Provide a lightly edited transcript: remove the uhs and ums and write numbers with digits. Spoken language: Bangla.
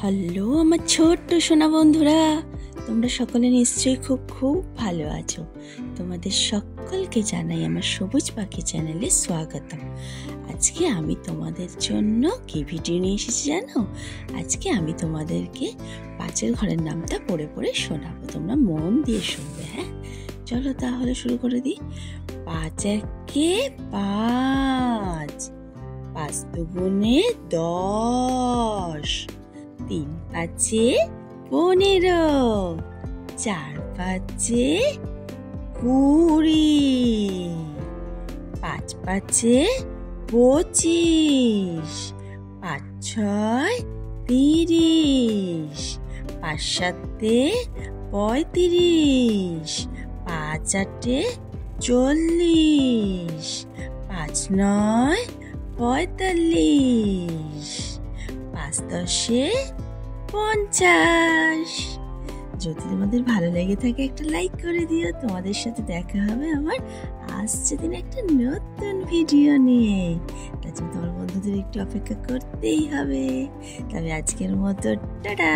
হ্যালো আমার ছোট্ট সোনা বন্ধুরা, তোমরা সকলে নিশ্চয়ই খুব খুব ভালো আছো। তোমাদের সকলকে জানাই আমার সবুজ পাখি চ্যানেলে স্বাগতম। আজকে আমি তোমাদের জন্য কি ভিডিও নিয়ে এসেছি জানো? আজকে আমি তোমাদেরকে পাঁচের ঘরের নামটা পড়ে পড়ে শোনাবো, তোমরা মন দিয়ে শুনবে। হ্যাঁ, চলো তাহলে শুরু করে দিই। ৫ একে ৫, ৫ দুগুণে ১০, ৩ পাঁচে ১৫, ৪ পাঁচে ২০, ৫ পাঁচে ২৫, ৫ ছয় ৩০, ৫ সাতে ৩৫, ৫ আটে ৪০, ৫ নয় ৪৫, ৫ দশে ৫০। যদি তোমাদের ভালো লেগে থাকে একটা লাইক করে দিও। তোমাদের সাথে দেখা হবে আমার আসছে দিন একটা নতুন ভিডিও নিয়ে। তার জন্য তোমার বন্ধুদের একটু অপেক্ষা করতেই হবে। তবে আজকের মতো টাটা।